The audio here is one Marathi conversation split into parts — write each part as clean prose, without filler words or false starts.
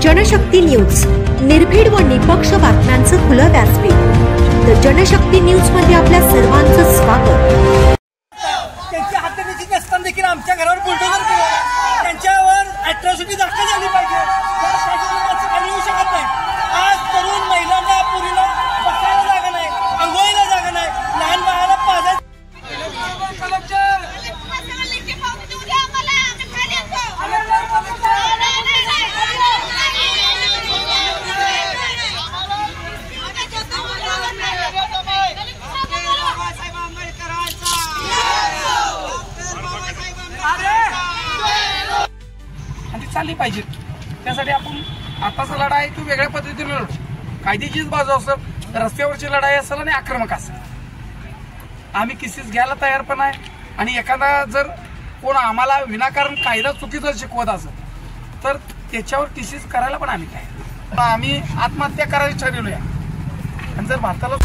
जनशक्ती न्यूज, निर्भीड व निपक्ष बातम्यांचं खुलं व्यासपीठ। द जनशक्ती न्यूज मध्ये आपल्या सर्वांचं स्वागत। त्यांच्या हत्येची असताना देखील आमच्या घरावर बुलडोझर केलं, त्यांच्यावर अॅट्रॉसिटी दाखल झाली पाहिजे। खाली येऊ शकत नाही। आज तरुण महिलांना पुरीला बसायला जागा नाही, अंघोळीला जागा नाही, लहान बाळाला पाजायला चालली पाहिजे। त्यासाठी आपण आताचा लढा आहे तो वेगळ्या पद्धतीने लढू। कायदेचीच बाजू असेल, रस्त्यावरची लढाई असेल आणि आक्रमक असेल, आम्ही केसेस घ्यायला तयार पण आहे। आणि एखादा जर कोण आम्हाला विनाकारण कायदा चुकीचा शिकवत असेल तर त्याच्यावर केसेस करायला पण आम्ही काय, आम्ही आत्महत्या करायला ठरवलोय। आणि जर भारताला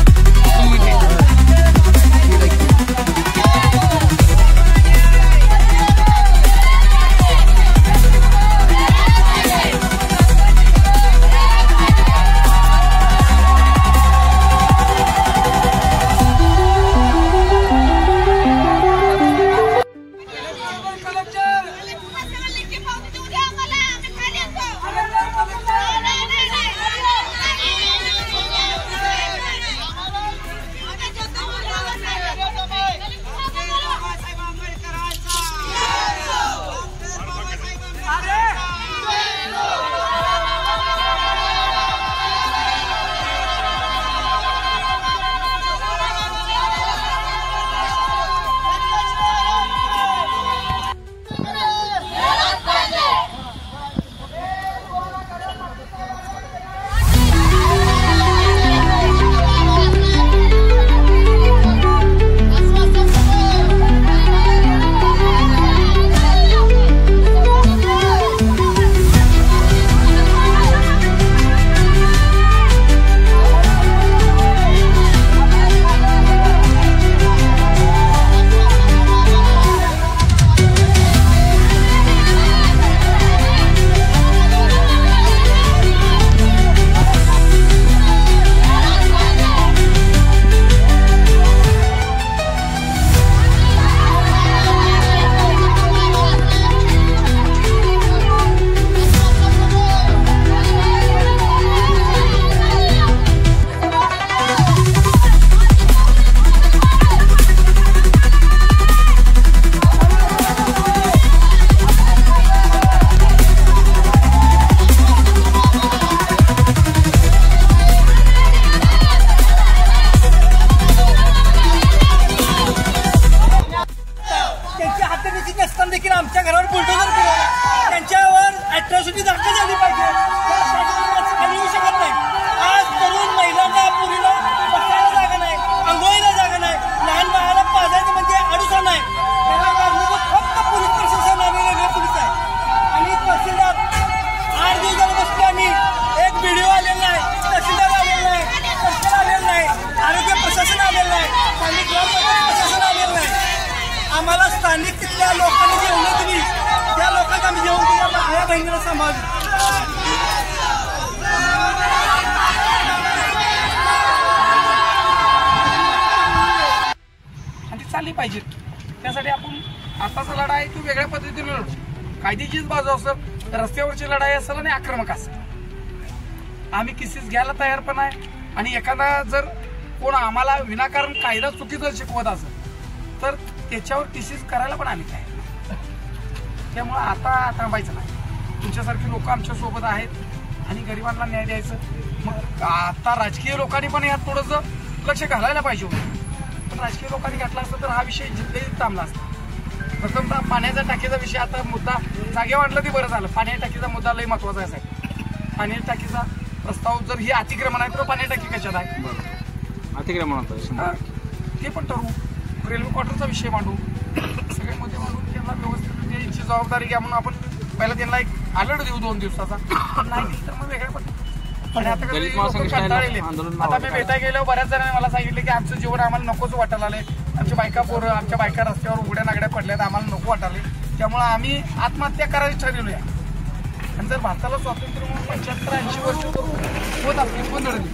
देखील आमच्या घरावर बुलडोझर केलं, त्यांच्यावर अॅट्रॉसिटी दाखल झाली पाहिजे। खाली येऊ शकत नाही। आज तरुण महिलांना पुरीला बसायला जागा नाही, अंघोळीला जागा नाही, लहान बाळाला पाजायचं म्हणजे अडुसा नाही। त्याला कारणीभूत फक्त पोलीस प्रशासन आणि वेगळे पोलीस आहे। आणि तहसीलदार 8 दिवसाला बसले, आम्ही एक व्हिडिओ आलेला नाही, तहसीलदार आलेला नाही, तहसील आलेलं नाही, आरोग्य प्रशासन आलेलं नाही, स्थानिक ग्रामपंचायत प्रशासन आलेलं नाही। आम्हाला स्थानिक तिथल्या लोकांनी जेवण दिली, त्या लोकांना आम्ही जेवण दिलं, माझ्या बहिणीला सांभाळली। आणि चालली पाहिजे। त्यासाठी आपण आताचा लढा आहे तो वेगळ्या पद्धतीने लढू। कायदेचीच बाजू असेल, रस्त्यावरची लढाई असेल आणि आक्रमक असेल, आम्ही केसेस घ्यायला तयार पण आहे। आणि एखादा जर कोण आम्हाला विनाकारण कायदा चुकीचा शिकवत असेल तर त्याच्यावर केसेस करायला पण आम्ही काय, त्यामुळे आता थांबायचं नाही। तुमच्यासारखी लोक आमच्या सोबत आहेत आणि गरिबांना न्याय द्यायचं। मग आता राजकीय लोकांनी पण यात थोडंसं लक्ष घालायला पाहिजे होतं, पण राजकीय लोकांनी घातला असतं तर हा विषय जिद्दीत थांबला असता। प्रथमतः पाण्याच्या टाकीचा विषय, आता मुद्दा जागेवर आणला ते बरं झालं। पाण्याच्या टाकीचा मुद्दा लई महत्वाचा आहे साहेब। पाण्याच्या टाकीचा प्रस्ताव जर ही अतिक्रमण आहे तर पाण्याची टाकी कशात आहे, अतिक्रमण ते पण ठरवू। रेल्वे क्वार्टरचा विषय मांडू, सगळे मुद्दे मांडून त्यांना व्यवस्थित याची जबाबदारी घ्या म्हणून आपण पहिला त्यांना एक अलर्ट देऊ 2 दिवसाचा। नाही दिली तर मग वेगळ्या पण आता मी भेटायला गेल्यावर बऱ्याच जणांनी मला सांगितलं की आमचं जीवन आम्हाला नकोच वाटायला आलंय, आमच्या बायका रस्त्यावर उघड्या नागड्या पडल्यात, आम्हाला नको वाटाले, त्यामुळे आम्ही आत्महत्या करायला ठरवलोय। आणि जर भारताला स्वातंत्र्य म्हणून 75-80 वर्ष होत असतील कोण लढली